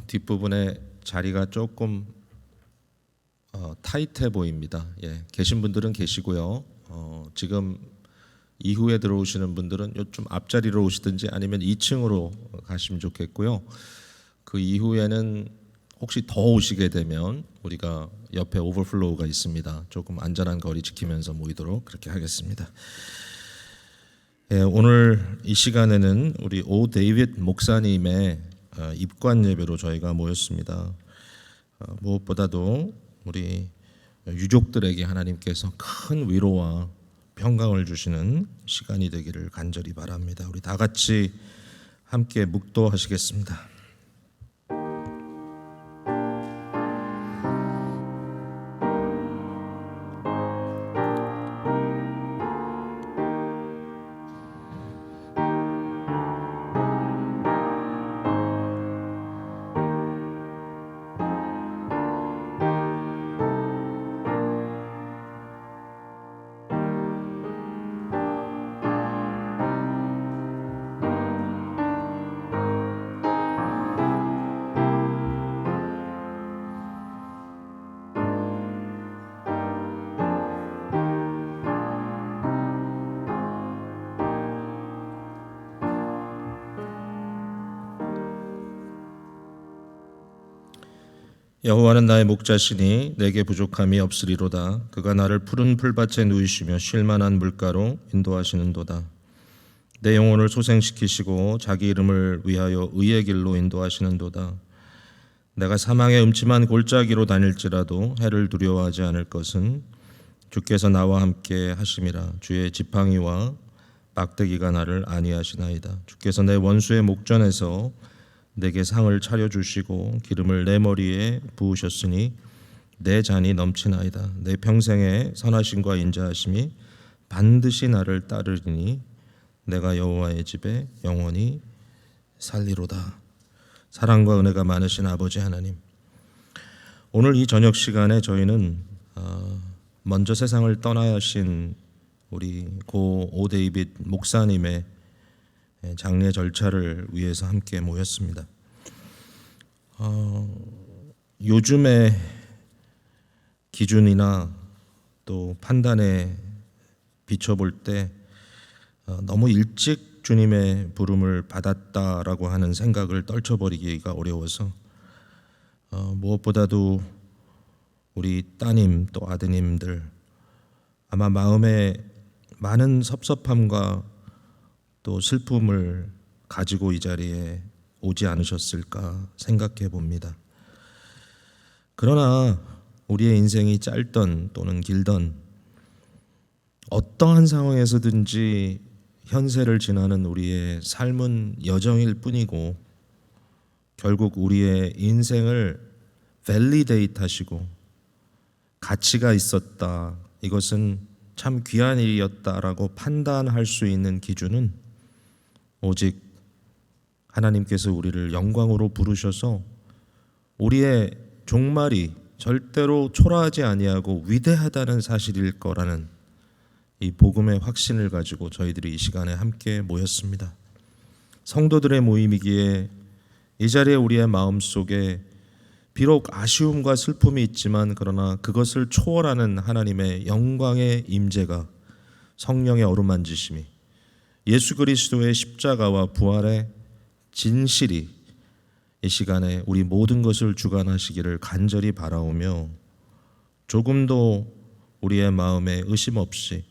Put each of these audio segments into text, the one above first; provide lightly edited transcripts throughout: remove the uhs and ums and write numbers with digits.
뒷부분에 자리가 조금 타이트해 보입니다. 계신 분들은 계시고요. 지금 이후에 들어오시는 분들은 좀 앞자리로 오시든지 아니면 2층으로 가시면 좋겠고요. 그 이후에는 혹시 더 오시게 되면 우리가 옆에 오버플로우가 있습니다. 조금 안전한 거리 지키면서 모이도록 그렇게 하겠습니다. 오늘 이 시간에는 우리 오 데이빗 목사님의 입관 예배로 저희가 모였습니다. 무엇보다도 우리 유족들에게 하나님께서 큰 위로와 평강을 주시는 시간이 되기를 간절히 바랍니다. 우리 다 같이 함께 묵도하시겠습니다. 여호와는 나의 목자시니 내게 부족함이 없으리로다. 그가 나를 푸른 풀밭에 누이시며 쉴만한 물가로 인도하시는도다. 내 영혼을 소생시키시고 자기 이름을 위하여 의의 길로 인도하시는도다. 내가 사망의 음침한 골짜기로 다닐지라도 해를 두려워하지 않을 것은 주께서 나와 함께 하심이라. 주의 지팡이와 막대기가 나를 안위하시나이다. 주께서 내 원수의 목전에서 내게 상을 차려주시고 기름을 내 머리에 부으셨으니 내 잔이 넘치나이다. 내 평생의 선하심과 인자하심이 반드시 나를 따르리니 내가 여호와의 집에 영원히 살리로다. 사랑과 은혜가 많으신 아버지 하나님, 오늘 이 저녁 시간에 저희는 먼저 세상을 떠나야 하신 우리 고 오 데이빗 목사님의 장례 절차를 위해서 함께 모였습니다. 요즘의 기준이나 또 판단에 비춰볼 때 너무 일찍 주님의 부름을 받았다라고 하는 생각을 떨쳐버리기가 어려워서 무엇보다도 우리 따님 또 아드님들 아마 마음에 많은 섭섭함과 또 슬픔을 가지고 이 자리에 오지 않으셨을까 생각해 봅니다. 그러나 우리의 인생이 짧던 또는 길던 어떠한 상황에서든지 현세를 지나는 우리의 삶은 여정일 뿐이고 결국 우리의 인생을 밸리데이트 하시고 가치가 있었다, 이것은 참 귀한 일이었다라고 판단할 수 있는 기준은 오직 하나님께서 우리를 영광으로 부르셔서 우리의 종말이 절대로 초라하지 아니하고 위대하다는 사실일 거라는 이 복음의 확신을 가지고 저희들이 이 시간에 함께 모였습니다. 성도들의 모임이기에 이 자리에 우리의 마음속에 비록 아쉬움과 슬픔이 있지만 그러나 그것을 초월하는 하나님의 영광의 임재가, 성령의 어루만지심이, 예수 그리스도의 십자가와 부활의 진실이 이 시간에 우리 모든 것을 주관하시기를 간절히 바라오며 조금도 우리의 마음에 의심 없이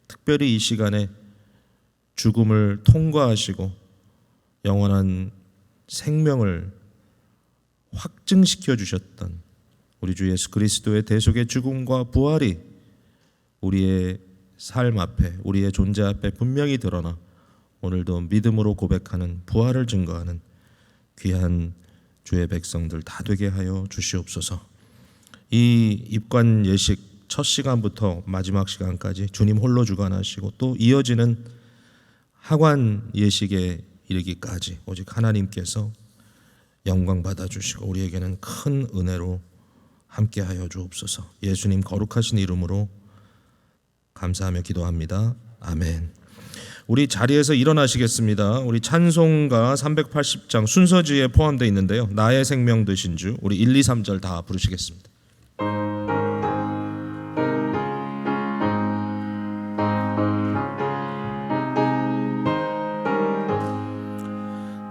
특별히 이 시간에 죽음을 통과하시고 영원한 생명을 확증시켜 주셨던 우리 주 예수 그리스도의 대속의 죽음과 부활이 우리의 삶 앞에, 우리의 존재 앞에 분명히 드러나 오늘도 믿음으로 고백하는, 부활을 증거하는 귀한 주의 백성들 다 되게 하여 주시옵소서. 이 입관 예식 첫 시간부터 마지막 시간까지 주님 홀로 주관하시고 또 이어지는 하관 예식에 이르기까지 오직 하나님께서 영광 받아주시고 우리에게는 큰 은혜로 함께하여 주옵소서. 예수님 거룩하신 이름으로 감사하며 기도합니다. 아멘. 우리 자리에서 일어나시겠습니다. 우리 찬송가 380장 순서지에 포함되어 있는데요. 나의 생명 되신 주, 우리 1, 2, 3절 다 부르시겠습니다.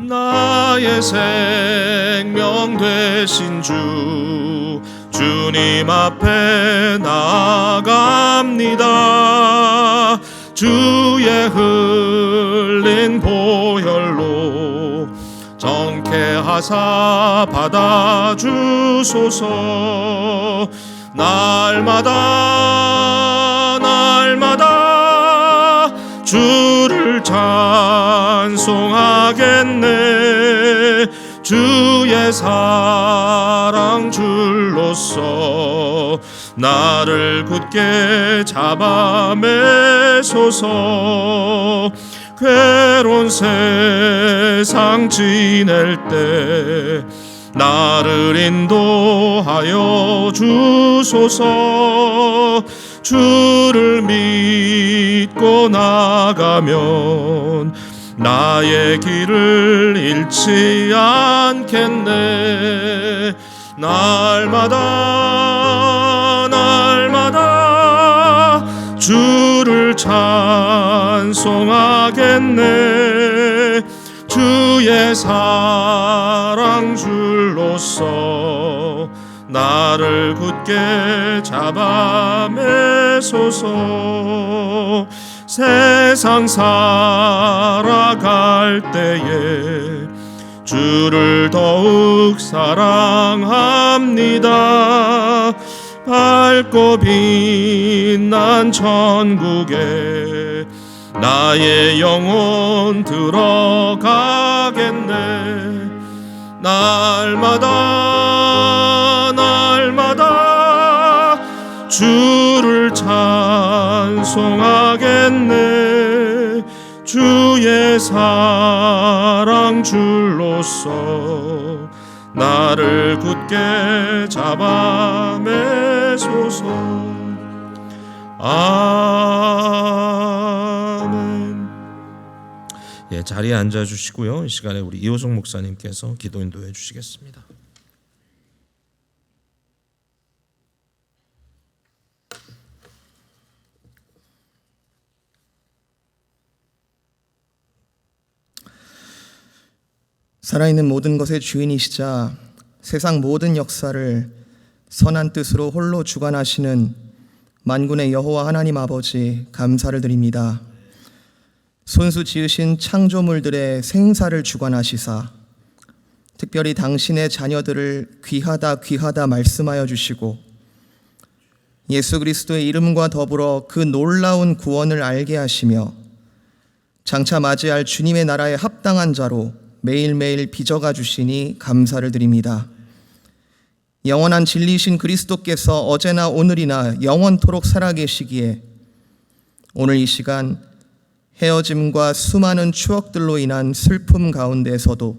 나의 생명 되신 주, 주님 앞에 나아갑니다. 주의 흘린 보혈로 정케 하사 받아주소서. 날마다 주를 찬송하겠네. 주의 사랑 줄로서 나를 굳게 잡아 매소서. 괴로운 세상 지낼 때 나를 인도하여 주소서. 주를 믿고 나가면 나의 길을 잃지 않겠네. 날마다 주를 찬송하겠네. 주의 사랑 줄로서 나를 굳게 잡아 매소서. 세상 살아갈 때에 주를 더욱 사랑합니다. 밝고 빛난 천국에 나의 영혼 들어가겠네. 날마다 주를 찬송하겠네. 주의 사랑 줄로서 나를 굳게 잡아 매소서. 아멘. 예, 자리에 앉아 주시고요. 이 시간에 우리 이호성 목사님께서 기도 인도해 주시겠습니다. 살아있는 모든 것의 주인이시자 세상 모든 역사를 선한 뜻으로 홀로 주관하시는 만군의 여호와 하나님 아버지, 감사를 드립니다. 손수 지으신 창조물들의 생사를 주관하시사 특별히 당신의 자녀들을 귀하다 말씀하여 주시고 예수 그리스도의 이름과 더불어 그 놀라운 구원을 알게 하시며 장차 맞이할 주님의 나라에 합당한 자로 매일매일 빚어가 주시니 감사를 드립니다. 영원한 진리이신 그리스도께서 어제나 오늘이나 영원토록 살아계시기에 오늘 이 시간 헤어짐과 수많은 추억들로 인한 슬픔 가운데서도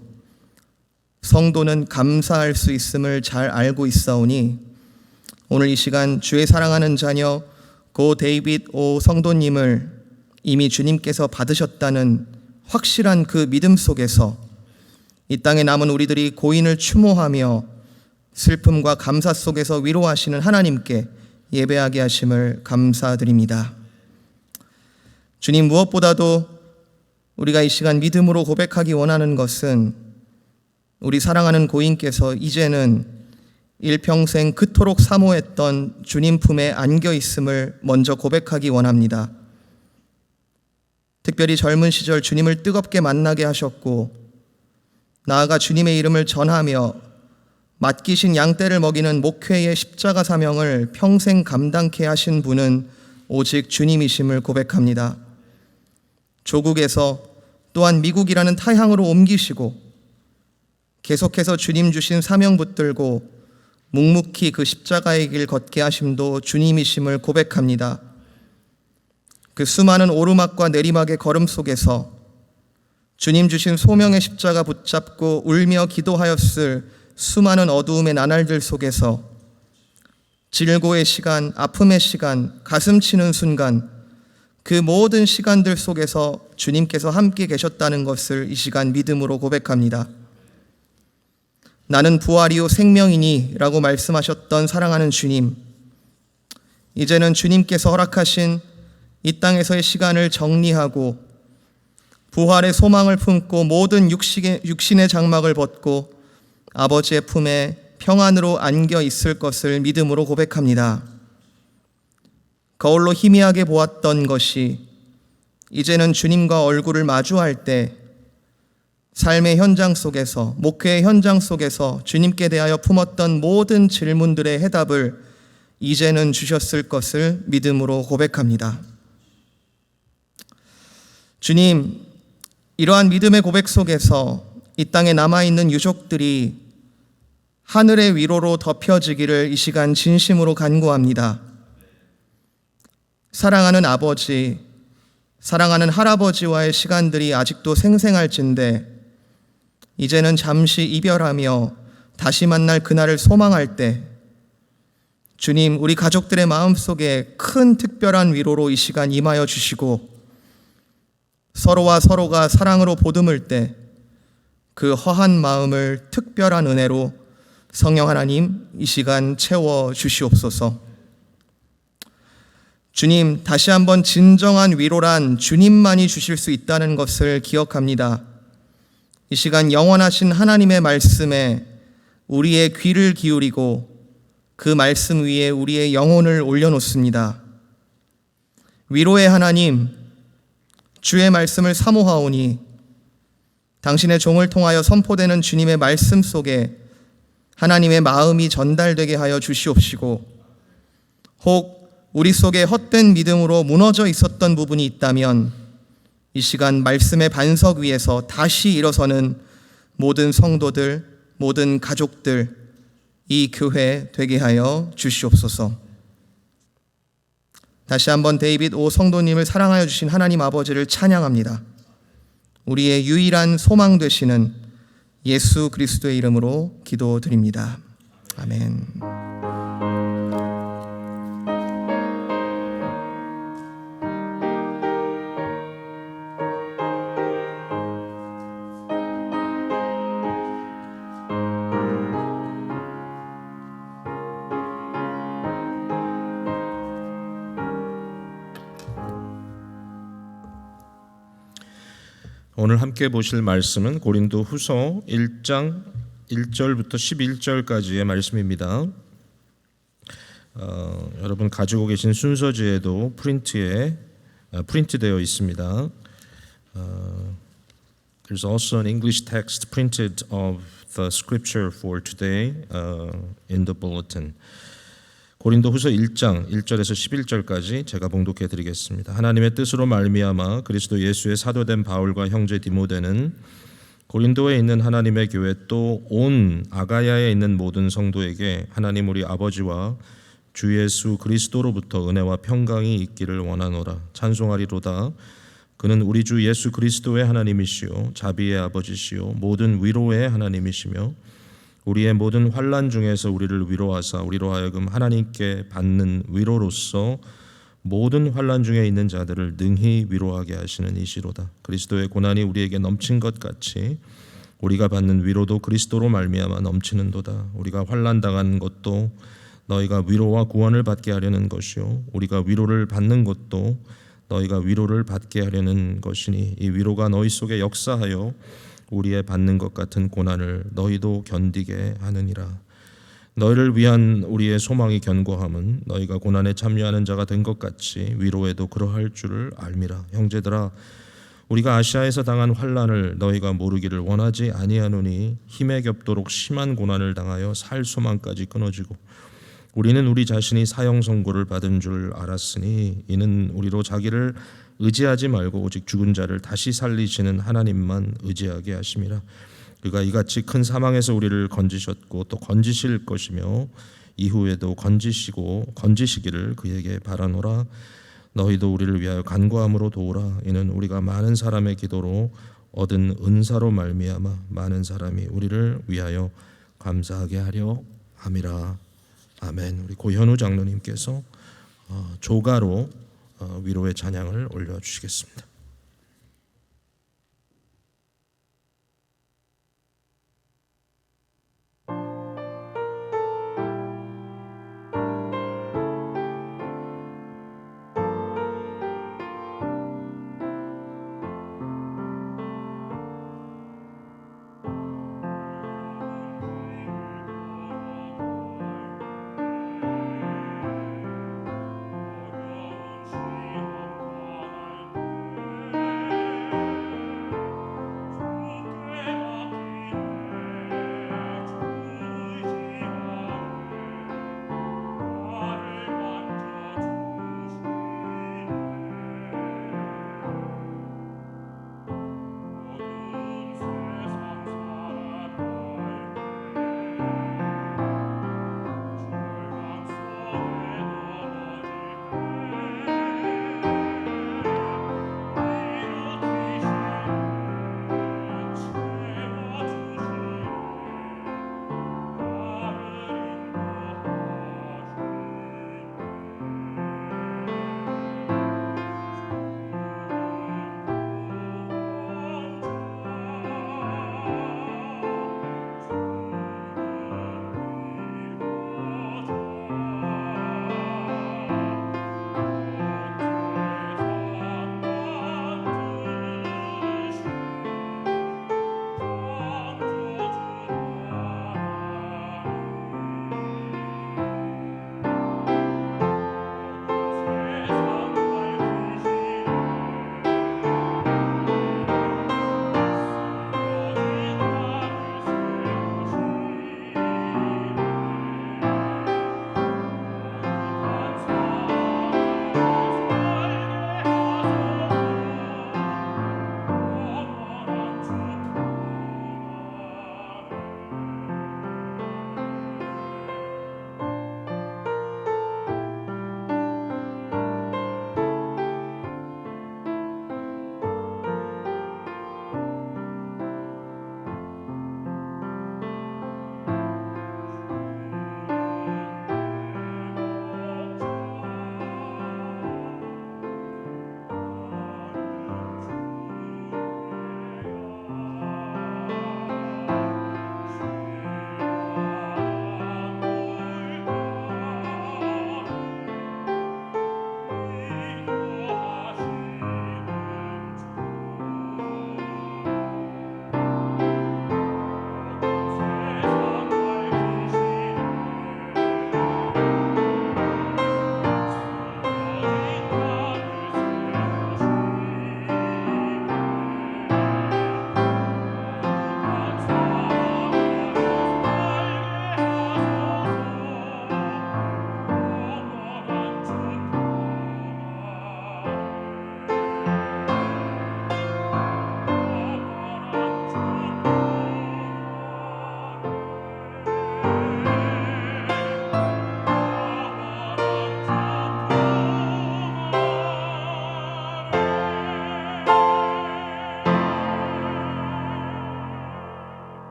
성도는 감사할 수 있음을 잘 알고 있사오니 오늘 이 시간 주의 사랑하는 자녀 고 데이빗 오 성도님을 이미 주님께서 받으셨다는 확실한 그 믿음 속에서 이 땅에 남은 우리들이 고인을 추모하며 슬픔과 감사 속에서 위로하시는 하나님께 예배하게 하심을 감사드립니다. 주님, 무엇보다도 우리가 이 시간 믿음으로 고백하기 원하는 것은 우리 사랑하는 고인께서 이제는 일평생 그토록 사모했던 주님 품에 안겨 있음을 먼저 고백하기 원합니다. 특별히 젊은 시절 주님을 뜨겁게 만나게 하셨고 나아가 주님의 이름을 전하며 맡기신 양떼를 먹이는 목회의 십자가 사명을 평생 감당케 하신 분은 오직 주님이심을 고백합니다. 조국에서 또한 미국이라는 타향으로 옮기시고 계속해서 주님 주신 사명 붙들고 묵묵히 그 십자가의 길 걷게 하심도 주님이심을 고백합니다. 그 수많은 오르막과 내리막의 걸음 속에서 주님 주신 소명의 십자가 붙잡고 울며 기도하였을 수많은 어두움의 나날들 속에서 질고의 시간, 아픔의 시간, 가슴 치는 순간 그 모든 시간들 속에서 주님께서 함께 계셨다는 것을 이 시간 믿음으로 고백합니다. 나는 부활이요 생명이니 라고 말씀하셨던 사랑하는 주님, 이제는 주님께서 허락하신 이 땅에서의 시간을 정리하고 부활의 소망을 품고 모든 육신의 장막을 벗고 아버지의 품에 평안으로 안겨 있을 것을 믿음으로 고백합니다. 거울로 희미하게 보았던 것이 이제는 주님과 얼굴을 마주할 때 삶의 현장 속에서, 목회의 현장 속에서 주님께 대하여 품었던 모든 질문들의 해답을 이제는 주셨을 것을 믿음으로 고백합니다. 주님, 이러한 믿음의 고백 속에서 이 땅에 남아있는 유족들이 하늘의 위로로 덮여지기를 이 시간 진심으로 간구합니다. 사랑하는 아버지, 사랑하는 할아버지와의 시간들이 아직도 생생할진데 이제는 잠시 이별하며 다시 만날 그날을 소망할 때 주님, 우리 가족들의 마음속에 큰 특별한 위로로 이 시간 임하여 주시고 서로와 서로가 사랑으로 보듬을 때 그 허한 마음을 특별한 은혜로 성령 하나님 이 시간 채워 주시옵소서. 주님, 다시 한번 진정한 위로란 주님만이 주실 수 있다는 것을 기억합니다. 이 시간 영원하신 하나님의 말씀에 우리의 귀를 기울이고 그 말씀 위에 우리의 영혼을 올려놓습니다. 위로의 하나님, 주의 말씀을 사모하오니 당신의 종을 통하여 선포되는 주님의 말씀 속에 하나님의 마음이 전달되게 하여 주시옵시고, 혹 우리 속에 헛된 믿음으로 무너져 있었던 부분이 있다면 이 시간 말씀의 반석 위에서 다시 일어서는 모든 성도들, 모든 가족들, 이 교회 되게 하여 주시옵소서. 다시 한번 데이빗 오 성도님을 사랑하여 주신 하나님 아버지를 찬양합니다. 우리의 유일한 소망 되시는 예수 그리스도의 이름으로 기도드립니다. 아멘. 오늘 함께 보실 말씀은 고린도 후서 1장 1절부터 11절까지의 말씀입니다. 여러분 가지고 계신 순서지에도 프린트되어 있습니다. There's also an English text printed of the scripture for today in the bulletin. 고린도 후서 1장 1절에서 11절까지 제가 봉독해 드리겠습니다. 하나님의 뜻으로 말미암아 그리스도 예수의 사도된 바울과 형제 디모데는 고린도에 있는 하나님의 교회 또 온 아가야에 있는 모든 성도에게 하나님 우리 아버지와 주 예수 그리스도로부터 은혜와 평강이 있기를 원하노라. 찬송하리로다. 그는 우리 주 예수 그리스도의 하나님이시요 자비의 아버지시요 모든 위로의 하나님이시며 우리의 모든 환난 중에서 우리를 위로하사 우리로 하여금 하나님께 받는 위로로서 모든 환난 중에 있는 자들을 능히 위로하게 하시는 이시로다. 그리스도의 고난이 우리에게 넘친 것 같이 우리가 받는 위로도 그리스도로 말미암아 넘치는도다. 우리가 환난 당한 것도 너희가 위로와 구원을 받게 하려는 것이요 우리가 위로를 받는 것도 너희가 위로를 받게 하려는 것이니 이 위로가 너희 속에 역사하여 우리의 받는 것 같은 고난을 너희도 견디게 하느니라. 너희를 위한 우리의 소망이 견고함은 너희가 고난에 참여하는 자가 된 것 같이 위로에도 그러할 줄을 알미라. 형제들아, 우리가 아시아에서 당한 환난을 너희가 모르기를 원하지 아니하노니 힘에 겹도록 심한 고난을 당하여 살 소망까지 끊어지고 우리는 우리 자신이 사형 선고를 받은 줄 알았으니 이는 우리로 자기를 의지하지 말고 오직 죽은 자를 다시 살리시는 하나님만 의지하게 하심이라. 그가 이같이 큰 사망에서 우리를 건지셨고 또 건지실 것이며 이후에도 건지시기를 그에게 바라노라. 너희도 우리를 위하여 간구함으로 도우라. 이는 우리가 많은 사람의 기도로 얻은 은사로 말미암아 많은 사람이 우리를 위하여 감사하게 하려 함이라. 아멘. 우리 고현우 장로님께서 조가로 위로의 찬양을 올려주시겠습니다.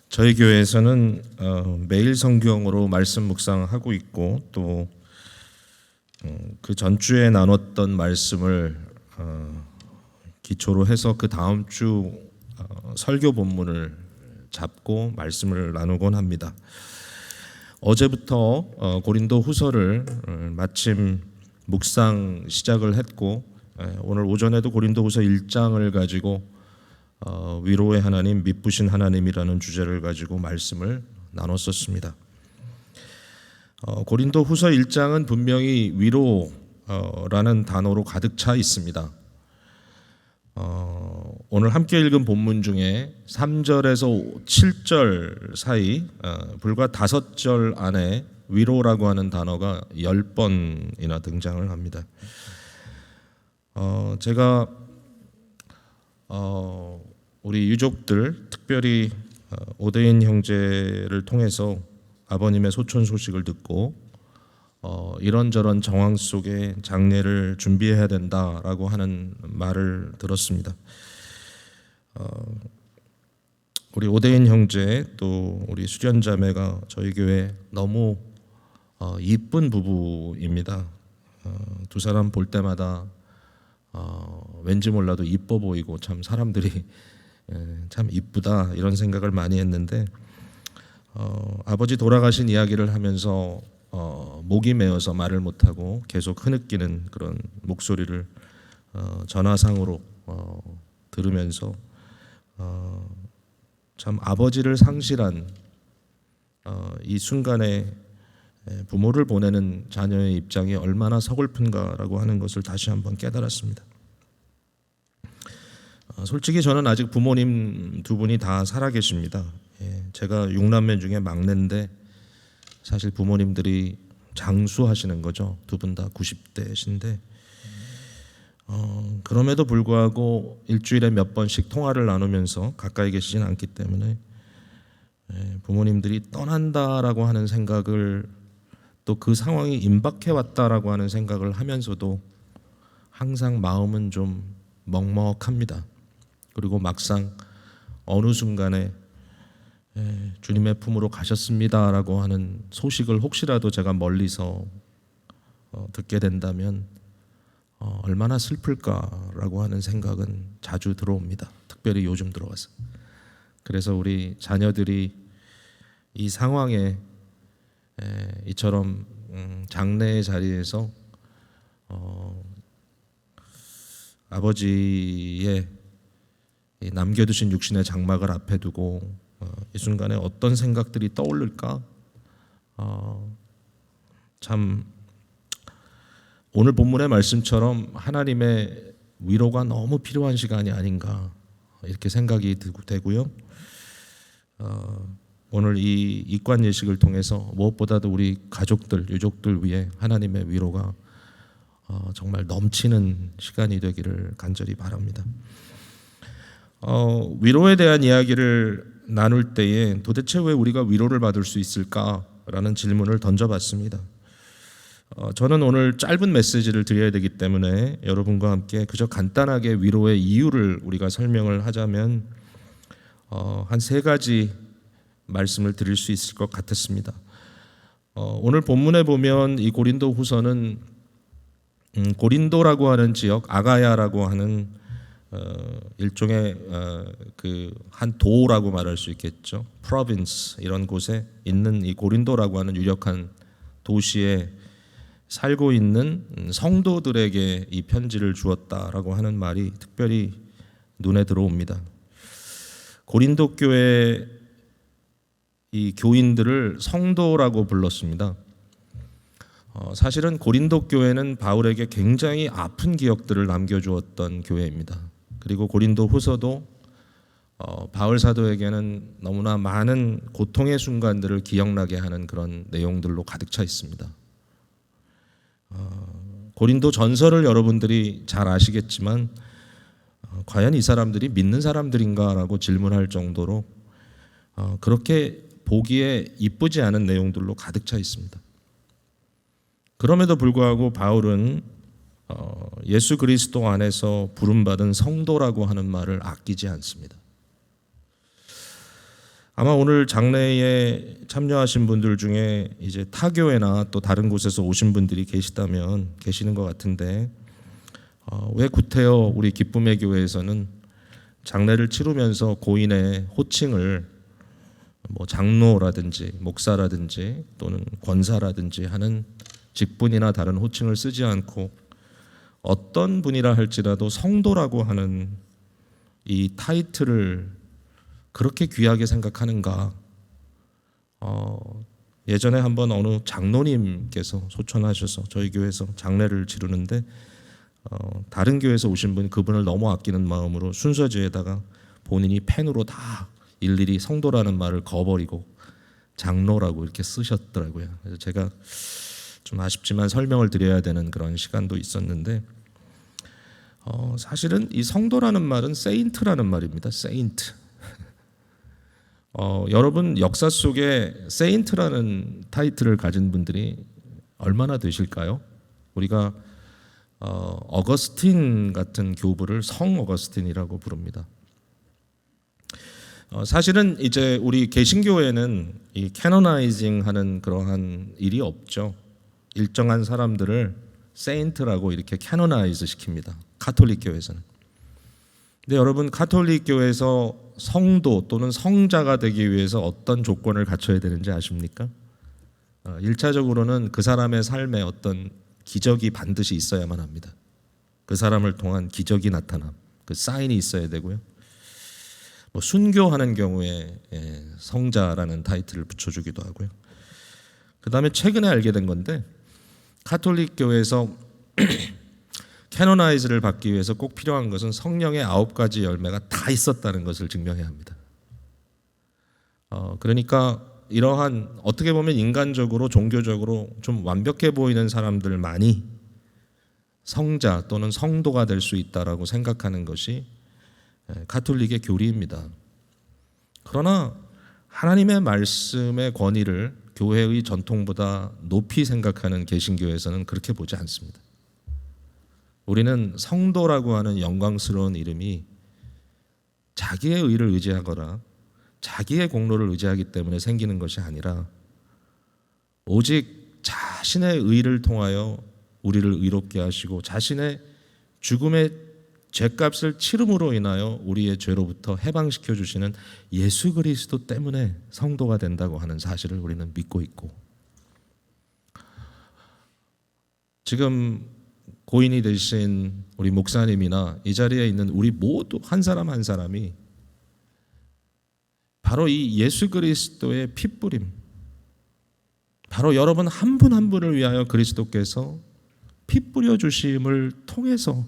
저희 교회에서는 매일 성경으로 말씀 묵상하고 있고 또 그 전주에 나눴던 말씀을 기초로 해서 그 다음 주 설교 본문을 잡고 말씀을 나누곤 합니다. 어제부터 고린도 후서를 마침 묵상 시작을 했고 오늘 오전에도 고린도 후서 1장을 가지고 위로의 하나님, 미쁘신 하나님이라는 주제를 가지고 말씀을 나눴었습니다. 고린도 후서 1장은 분명히 위로라는 단어로 가득 차 있습니다. 오늘 함께 읽은 본문 중에 3절에서 7절 사이 불과 5절 안에 위로라고 하는 단어가 10번이나 등장을 합니다. 제가 우리 유족들, 특별히 오대인 형제를 통해서 아버님의 소천 소식을 듣고 이런저런 정황 속에 장례를 준비해야 된다라고 하는 말을 들었습니다. 우리 오대인 형제 또 우리 수련자매가 저희 교회 너무 이쁜 부부입니다. 두 사람 볼 때마다 왠지 몰라도 이뻐 보이고 참 사람들이 참 이쁘다 이런 생각을 많이 했는데 아버지 돌아가신 이야기를 하면서 목이 메어서 말을 못하고 계속 흐느끼는 그런 목소리를 전화상으로 들으면서 참 아버지를 상실한 이 순간에 부모를 보내는 자녀의 입장이 얼마나 서글픈가라고 하는 것을 다시 한번 깨달았습니다. 솔직히 저는 아직 부모님 두 분이 다 살아계십니다. 제가 6남매 중에 막내인데 사실 부모님들이 장수하시는 거죠. 두 분 다 90대신데 그럼에도 불구하고 일주일에 몇 번씩 통화를 나누면서 가까이 계시진 않기 때문에 부모님들이 떠난다라고 하는 생각을 또 그 상황이 임박해 왔다라고 하는 생각을 하면서도 항상 마음은 좀 먹먹합니다. 그리고 막상 어느 순간에 주님의 품으로 가셨습니다라고 하는 소식을 혹시라도 제가 멀리서 듣게 된다면 얼마나 슬플까라고 하는 생각은 자주 들어옵니다. 특별히 요즘 들어와서. 그래서 우리 자녀들이 이 상황에 이처럼 장례의 자리에서 아버지의 남겨두신 육신의 장막을 앞에 두고 이 순간에 어떤 생각들이 떠오를까? 참 오늘 본문의 말씀처럼 하나님의 위로가 너무 필요한 시간이 아닌가 이렇게 생각이 되고요. 오늘 이 입관 예식을 통해서 무엇보다도 우리 가족들, 유족들 위해 하나님의 위로가 정말 넘치는 시간이 되기를 간절히 바랍니다. 위로에 대한 이야기를 나눌 때에 도대체 왜 우리가 위로를 받을 수 있을까라는 질문을 던져봤습니다. 저는 오늘 짧은 메시지를 드려야 되기 때문에 여러분과 함께 그저 간단하게 위로의 이유를 우리가 설명을 하자면 한 3가지 말씀을 드릴 수 있을 것 같았습니다. 오늘 본문에 보면 이 고린도 후서는 고린도라고 하는 지역, 아가야라고 하는 일종의 그 한 도라고 말할 수 있겠죠. 프로빈스 이런 곳에 있는 이 고린도라고 하는 유력한 도시에 살고 있는 성도들에게 이 편지를 주었다라고 하는 말이 특별히 눈에 들어옵니다. 고린도 교회 이 교인들을 성도라고 불렀습니다. 사실은 고린도 교회는 바울에게 굉장히 아픈 기억들을 남겨주었던 교회입니다. 그리고 고린도 후서도 바울 사도에게는 너무나 많은 고통의 순간들을 기억나게 하는 그런 내용들로 가득 차 있습니다. 고린도 전설을 여러분들이 잘 아시겠지만 과연 이 사람들이 믿는 사람들인가라고 질문할 정도로 그렇게 보기에 이쁘지 않은 내용들로 가득 차 있습니다. 그럼에도 불구하고 바울은 예수 그리스도 안에서 부름받은 성도라고 하는 말을 아끼지 않습니다. 아마 오늘 장례에 참여하신 분들 중에 이제 타교회나 또 다른 곳에서 오신 분들이 계시는 것 같은데 왜 구태여 우리 기쁨의 교회에서는 장례를 치르면서 고인의 호칭을 뭐 장로라든지 목사라든지 또는 권사라든지 하는 직분이나 다른 호칭을 쓰지 않고 어떤 분이라 할지라도 성도라고 하는 이 타이틀을 그렇게 귀하게 생각하는가? 예전에 한번 어느 장로님께서 소천하셔서 저희 교회에서 장례를 치르는데 다른 교회에서 오신 분 그분을 너무 아끼는 마음으로 순서지에다가 본인이 펜으로 다 일일이 성도라는 말을 거버리고 장로라고 이렇게 쓰셨더라고요. 그래서 제가 좀 아쉽지만 설명을 드려야 되는 그런 시간도 있었는데 사실은 이 성도라는 말은 세인트라는 말입니다. 세인트. 여러분 역사 속에 세인트라는 타이틀을 가진 분들이 얼마나 되실까요? 우리가 어거스틴 같은 교부를 성 어거스틴이라고 부릅니다. 사실은 이제 우리 개신교회는 이 캐노나이징 하는 그러한 일이 없죠. 일정한 사람들을 세인트라고 이렇게 캐노나이즈 시킵니다. 가톨릭 교회에서는. 근데 여러분, 가톨릭 교회에서 성도 또는 성자가 되기 위해서 어떤 조건을 갖춰야 되는지 아십니까? 1차적으로는 그 사람의 삶에 어떤 기적이 반드시 있어야만 합니다. 그 사람을 통한 기적이 나타남, 그 사인이 있어야 되고요. 순교하는 경우에 성자라는 타이틀을 붙여주기도 하고요. 그 다음에 최근에 알게 된 건데, 가톨릭 교회에서 캐노나이즈를 받기 위해서 꼭 필요한 것은 성령의 9가지 열매가 다 있었다는 것을 증명해야 합니다. 그러니까 이러한 어떻게 보면 인간적으로 종교적으로 좀 완벽해 보이는 사람들만이 성자 또는 성도가 될 수 있다라고 생각하는 것이 가톨릭의 교리입니다. 그러나 하나님의 말씀의 권위를 교회의 전통보다 높이 생각하는 개신교에서는 그렇게 보지 않습니다. 우리는 성도라고 하는 영광스러운 이름이 자기의 의를 의지하거나 자기의 공로를 의지하기 때문에 생기는 것이 아니라 오직 자신의 의를 통하여 우리를 의롭게 하시고 자신의 죽음의 죄값을 치름으로 인하여 우리의 죄로부터 해방시켜 주시는 예수 그리스도 때문에 성도가 된다고 하는 사실을 우리는 믿고 있고, 지금 고인이 되신 우리 목사님이나 이 자리에 있는 우리 모두 한 사람 한 사람이 바로 이 예수 그리스도의 핏부림, 바로 여러분 한 분 한 분을 위하여 그리스도께서 피 뿌려 주심을 통해서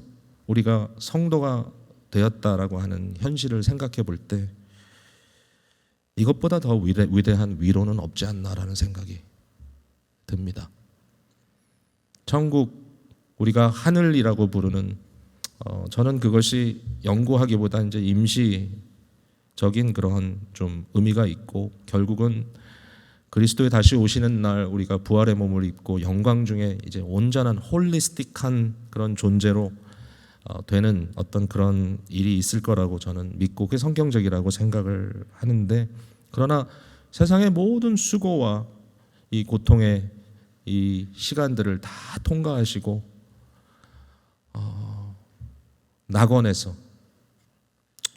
우리가 성도가 되었다라고 하는 현실을 생각해 볼 때 이것보다 더 위대한 위로는 없지 않나라는 생각이 듭니다. 천국, 우리가 하늘이라고 부르는 저는 그것이 연구하기보다 이제 임시적인 그런 좀 의미가 있고, 결국은 그리스도의 다시 오시는 날 우리가 부활의 몸을 입고 영광 중에 이제 온전한 홀리스틱한 그런 존재로 되는 어떤 그런 일이 있을 거라고 저는 믿고 그게 성경적이라고 생각을 하는데, 그러나 세상의 모든 수고와 이 고통의 이 시간들을 다 통과하시고 낙원에서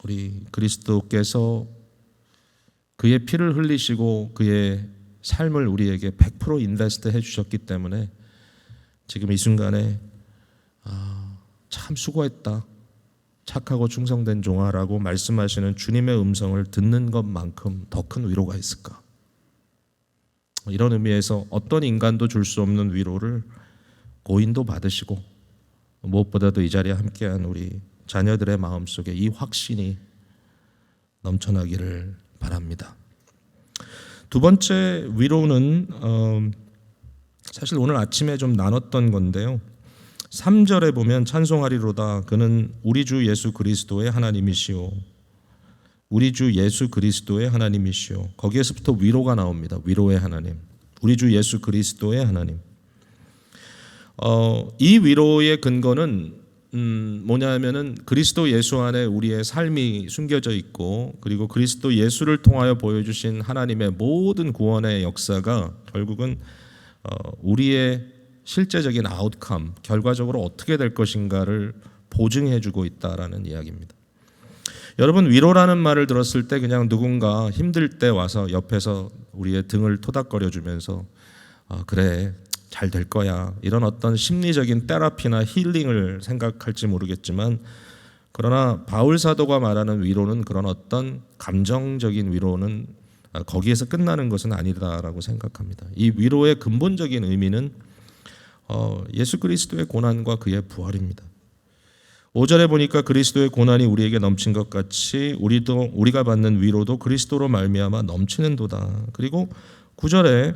우리 그리스도께서 그의 피를 흘리시고 그의 삶을 우리에게 100% 인베스트 해주셨기 때문에 지금 이 순간에 참 수고했다, 착하고 충성된 종아라고 말씀하시는 주님의 음성을 듣는 것만큼 더 큰 위로가 있을까? 이런 의미에서 어떤 인간도 줄 수 없는 위로를 고인도 받으시고, 무엇보다도 이 자리에 함께한 우리 자녀들의 마음속에 이 확신이 넘쳐나기를 바랍니다. 두 번째 위로는 사실 오늘 아침에 좀 나눴던 건데요. 3절에 보면 찬송하리로다 그는 우리 주 예수 그리스도의 하나님이시오. 우리 주 예수 그리스도의 하나님이시오. 거기에서부터 위로가 나옵니다. 위로의 하나님, 우리 주 예수 그리스도의 하나님. 이 위로의 근거는 뭐냐면은 그리스도 예수 안에 우리의 삶이 숨겨져 있고, 그리고 그리스도 예수를 통하여 보여주신 하나님의 모든 구원의 역사가 결국은 우리의 실제적인 아웃컴, 결과적으로 어떻게 될 것인가를 보증해주고 있다라는 이야기입니다. 여러분, 위로라는 말을 들었을 때 그냥 누군가 힘들 때 와서 옆에서 우리의 등을 토닥거려주면서 그래 잘 될 거야, 이런 어떤 심리적인 테라피나 힐링을 생각할지 모르겠지만, 그러나 바울 사도가 말하는 위로는 그런 어떤 감정적인 위로는 거기에서 끝나는 것은 아니다라고 생각합니다. 이 위로의 근본적인 의미는 예수 그리스도의 고난과 그의 부활입니다. 5절에 보니까 그리스도의 고난이 우리에게 넘친 것 같이 우리가 받는 위로도 그리스도로 말미암아 넘치는도다. 그리고 9절에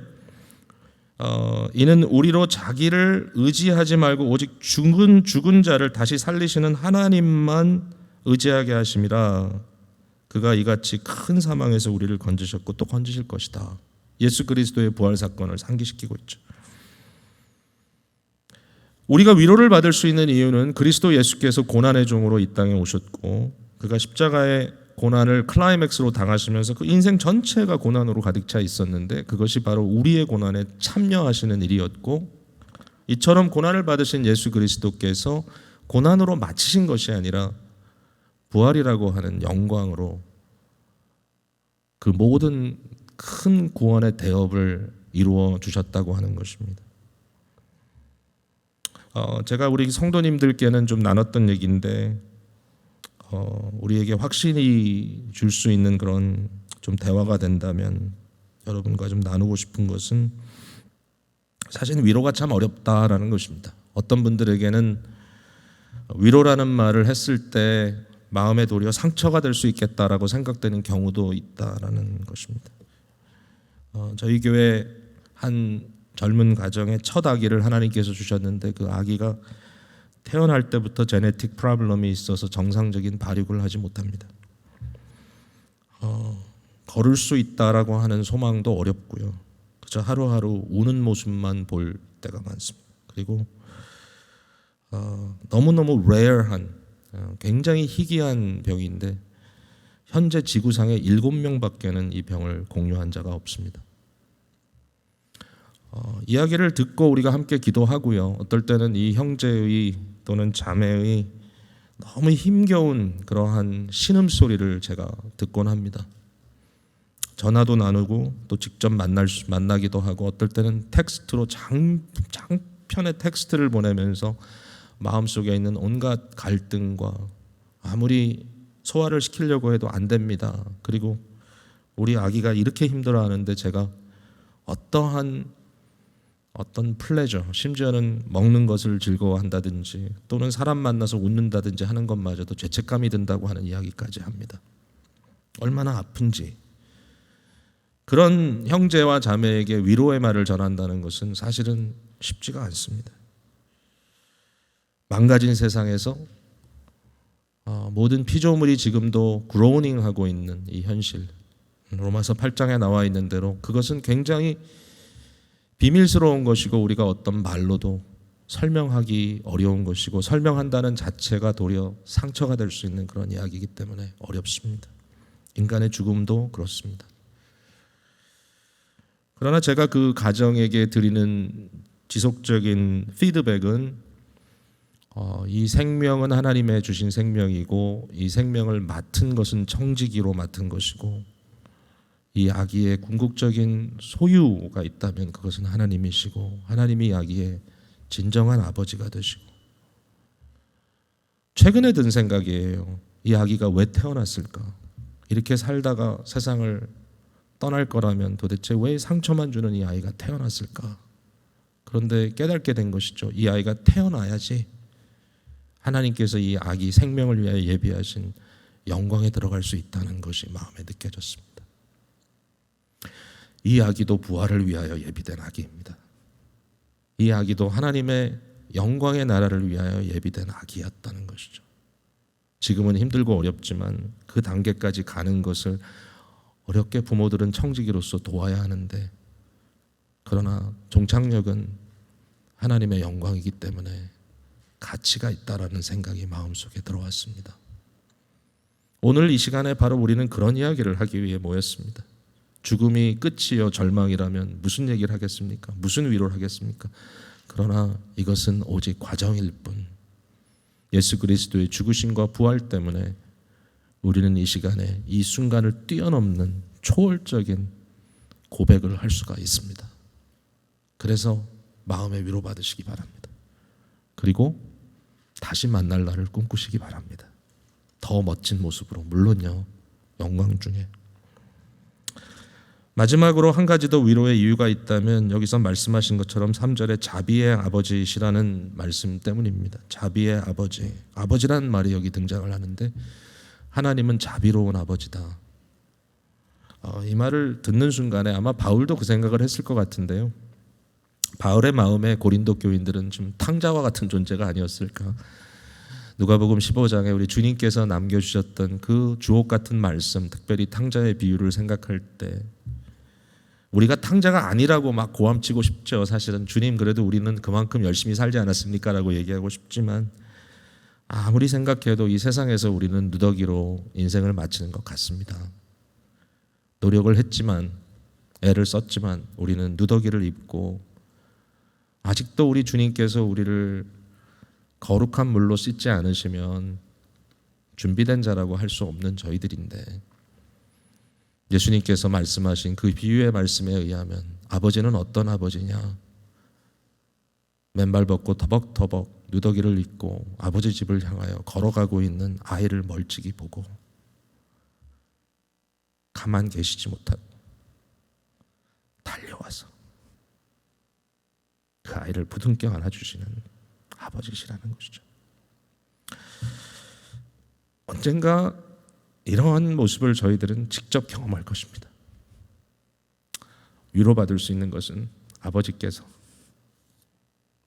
이는 우리로 자기를 의지하지 말고 오직 죽은 자를 다시 살리시는 하나님만 의지하게 하심이라. 그가 이같이 큰 사망에서 우리를 건지셨고 또 건지실 것이다. 예수 그리스도의 부활 사건을 상기시키고 있죠. 우리가 위로를 받을 수 있는 이유는 그리스도 예수께서 고난의 종으로 이 땅에 오셨고 그가 십자가의 고난을 클라이맥스로 당하시면서 그 인생 전체가 고난으로 가득 차 있었는데 그것이 바로 우리의 고난에 참여하시는 일이었고 이처럼 고난을 받으신 예수 그리스도께서 고난으로 마치신 것이 아니라 부활이라고 하는 영광으로 그 모든 큰 구원의 대업을 이루어 주셨다고 하는 것입니다. 제가 우리 성도님들께는 좀 나눴던 얘기인데 우리에게 확신이 줄 수 있는 그런 좀 대화가 된다면 여러분과 좀 나누고 싶은 것은 사실 위로가 참 어렵다라는 것입니다. 어떤 분들에게는 위로라는 말을 했을 때 마음에 도리어 상처가 될 수 있겠다라고 생각되는 경우도 있다라는 것입니다. 저희 교회 한 젊은 가정에 첫 아기를 하나님께서 주셨는데 그 아기가 태어날 때부터 제네틱 프로블럼이 있어서 정상적인 발육을 하지 못합니다. 걸을 수 있다라고 하는 소망도 어렵고요. 그저 하루하루 우는 모습만 볼 때가 많습니다. 그리고 너무너무 레어한 굉장히 희귀한 병인데 현재 지구상에 7명밖에는 이 병을 공유한 자가 없습니다. 이야기를 듣고 우리가 함께 기도하고요. 어떨 때는 이 형제의 또는 자매의 너무 힘겨운 그러한 신음소리를 제가 듣곤 합니다. 전화도 나누고 또 직접 만나기도 하고 어떨 때는 텍스트로 장편의 텍스트를 보내면서 마음속에 있는 온갖 갈등과 아무리 소화를 시키려고 해도 안 됩니다. 그리고 우리 아기가 이렇게 힘들어하는데 제가 어떤 플레저, 심지어는 먹는 것을 즐거워한다든지 또는 사람 만나서 웃는다든지 하는 것마저도 죄책감이 든다고 하는 이야기까지 합니다. 얼마나 아픈지. 그런 형제와 자매에게 위로의 말을 전한다는 것은 사실은 쉽지가 않습니다. 망가진 세상에서 모든 피조물이 지금도 그로닝하고 있는 이 현실, 로마서 8장에 나와 있는 대로 그것은 굉장히 비밀스러운 것이고 우리가 어떤 말로도 설명하기 어려운 것이고 설명한다는 자체가 도리어 상처가 될 수 있는 그런 이야기이기 때문에 어렵습니다. 인간의 죽음도 그렇습니다. 그러나 제가 그 가정에게 드리는 지속적인 피드백은 이 생명은 하나님의 주신 생명이고 이 생명을 맡은 것은 청지기로 맡은 것이고 이 아기의 궁극적인 소유가 있다면 그것은 하나님이시고 하나님이 이 아기의 진정한 아버지가 되시고 최근에 든 생각이에요. 이 아기가 왜 태어났을까? 이렇게 살다가 세상을 떠날 거라면 도대체 왜 상처만 주는 이 아이가 태어났을까? 그런데 깨닫게 된 것이죠. 이 아이가 태어나야지 하나님께서 이 아기 생명을 위하여 예비하신 영광에 들어갈 수 있다는 것이 마음에 느껴졌습니다. 이 아기도 부활을 위하여 예비된 아기입니다. 이 아기도 하나님의 영광의 나라를 위하여 예비된 아기였다는 것이죠. 지금은 힘들고 어렵지만 그 단계까지 가는 것을 어렵게 부모들은 청지기로서 도와야 하는데 그러나 종착역은 하나님의 영광이기 때문에 가치가 있다라는 생각이 마음속에 들어왔습니다. 오늘 이 시간에 바로 우리는 그런 이야기를 하기 위해 모였습니다. 죽음이 끝이요 절망이라면 무슨 얘기를 하겠습니까? 무슨 위로를 하겠습니까? 그러나 이것은 오직 과정일 뿐 예수 그리스도의 죽으심과 부활 때문에 우리는 이 시간에 이 순간을 뛰어넘는 초월적인 고백을 할 수가 있습니다. 그래서 마음에 위로받으시기 바랍니다. 그리고 다시 만날 날을 꿈꾸시기 바랍니다. 더 멋진 모습으로 물론요 영광 중에. 마지막으로 한 가지 더 위로의 이유가 있다면 여기서 말씀하신 것처럼 3절에 자비의 아버지시라는 말씀 때문입니다. 자비의 아버지. 아버지라는 말이 여기 등장을 하는데 하나님은 자비로운 아버지다. 이 말을 듣는 순간에 아마 바울도 그 생각을 했을 것 같은데요. 바울의 마음에 고린도 교인들은 좀 탕자와 같은 존재가 아니었을까. 누가복음 15장에 우리 주님께서 남겨주셨던 그 주옥 같은 말씀, 특별히 탕자의 비유를 생각할 때 우리가 탕자가 아니라고 막 고함치고 싶죠. 사실은 주님 그래도 우리는 그만큼 열심히 살지 않았습니까? 라고 얘기하고 싶지만 아무리 생각해도 이 세상에서 우리는 누더기로 인생을 마치는 것 같습니다. 노력을 했지만 애를 썼지만 우리는 누더기를 입고 아직도 우리 주님께서 우리를 거룩한 물로 씻지 않으시면 준비된 자라고 할 수 없는 저희들인데 예수님께서 말씀하신 그 비유의 말씀에 의하면 아버지는 어떤 아버지냐? 맨발 벗고 터벅터벅 누더기를 입고 아버지 집을 향하여 걸어가고 있는 아이를 멀찍이 보고 가만 계시지 못하고 달려와서 그 아이를 부둥켜 안아주시는 아버지시라는 것이죠. 언젠가 이러한 모습을 저희들은 직접 경험할 것입니다. 위로받을 수 있는 것은 아버지께서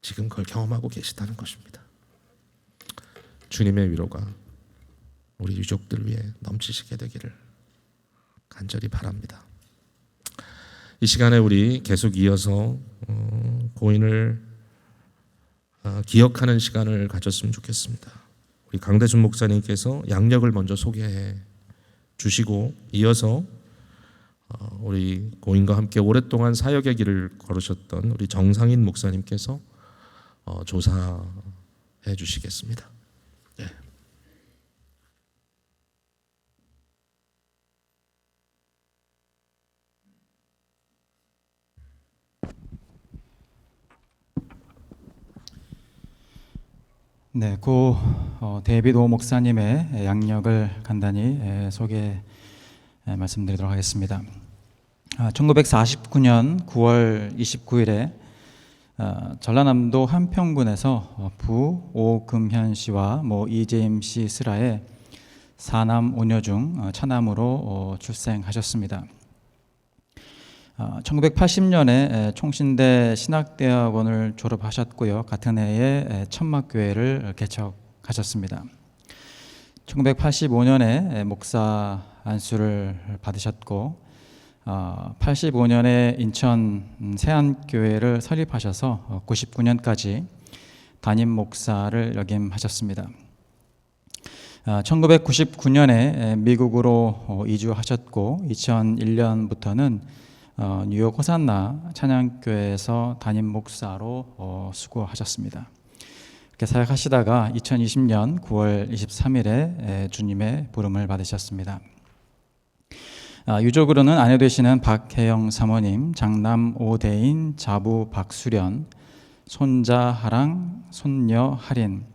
지금 그걸 경험하고 계시다는 것입니다. 주님의 위로가 우리 유족들 위해 넘치시게 되기를 간절히 바랍니다. 이 시간에 우리 계속 이어서 고인을 기억하는 시간을 가졌으면 좋겠습니다. 우리 강대준 목사님께서 양력을 먼저 소개해 주시고 이어서 우리 고인과 함께 오랫동안 사역의 길을 걸으셨던 우리 정상인 목사님께서 조사해 주시겠습니다. 네. 네, 고 데이비드 목사님의 양력을 간단히 소개 말씀드리도록 하겠습니다. 1949년 9월 29일에 전라남도 한평군에서 부 오금현 씨와 모 이재임 씨 슬하에 4남 5녀 중 차남으로 출생하셨습니다. 1980년에 총신대 신학대학원을 졸업하셨고요. 같은 해에 천막교회를 개척하셨습니다. 1985년에 목사 안수를 받으셨고 85년에 인천 세안교회를 설립하셔서 99년까지 담임 목사를 역임하셨습니다. 1999년에 미국으로 이주하셨고 2001년부터는 뉴욕 호산나 찬양교회에서 담임 목사로 수고하셨습니다. 이렇게 사역하시다가 2020년 9월 23일에 주님의 부름을 받으셨습니다. 유족으로는 아내 되시는 박혜영 사모님, 장남 오대인, 자부 박수련, 손자 하랑, 손녀 하린,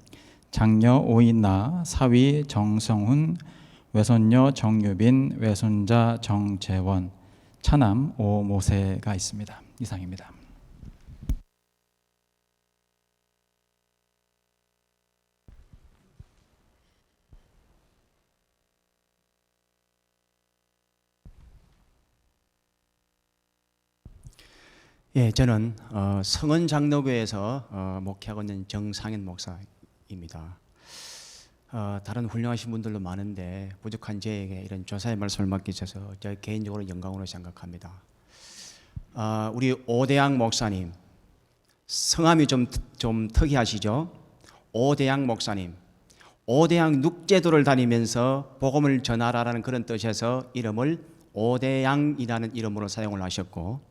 장녀 오인나, 사위 정성훈, 외손녀 정유빈, 외손자 정재원, 차남 오모세가 있습니다. 이상입니다. 예, 저는 성은 장로교에서 목회하고 있는 정상현 목사입니다. 다른 훌륭하신 분들도 많은데 부족한 저에게 이런 조사의 말씀을 맡기셔서 저 개인적으로 영광으로 생각합니다. 우리 오대양 목사님, 성함이 좀 특이하시죠? 오대양 목사님, 오대양 눅제도를 다니면서 복음을 전하라는 그런 뜻에서 이름을 오대양이라는 이름으로 사용을 하셨고,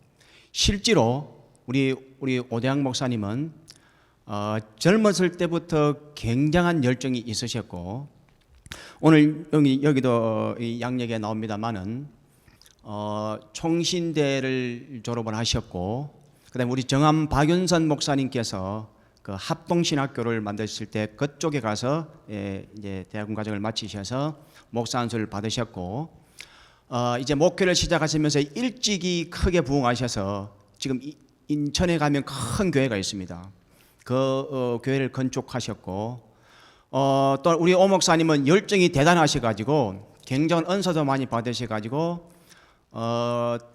실제로 우리 오대양 목사님은 젊었을 때부터 굉장한 열정이 있으셨고, 오늘 여기도 양력에 나옵니다만은 총신대를 졸업을 하셨고, 그다음에 우리 정암 박윤선 목사님께서 그 합동신학교를 만드실 때 그쪽에 가서 이제 대학원 과정을 마치셔서 목사 안수를 받으셨고, 이제 목회를 시작하시면서 일찍이 크게 부흥하셔서 지금 인천에 가면 큰 교회가 있습니다. 그 교회를 건축하셨고, 또 우리 오 목사님은 열정이 대단하셔가지고 굉장한 은사도 많이 받으셔가지고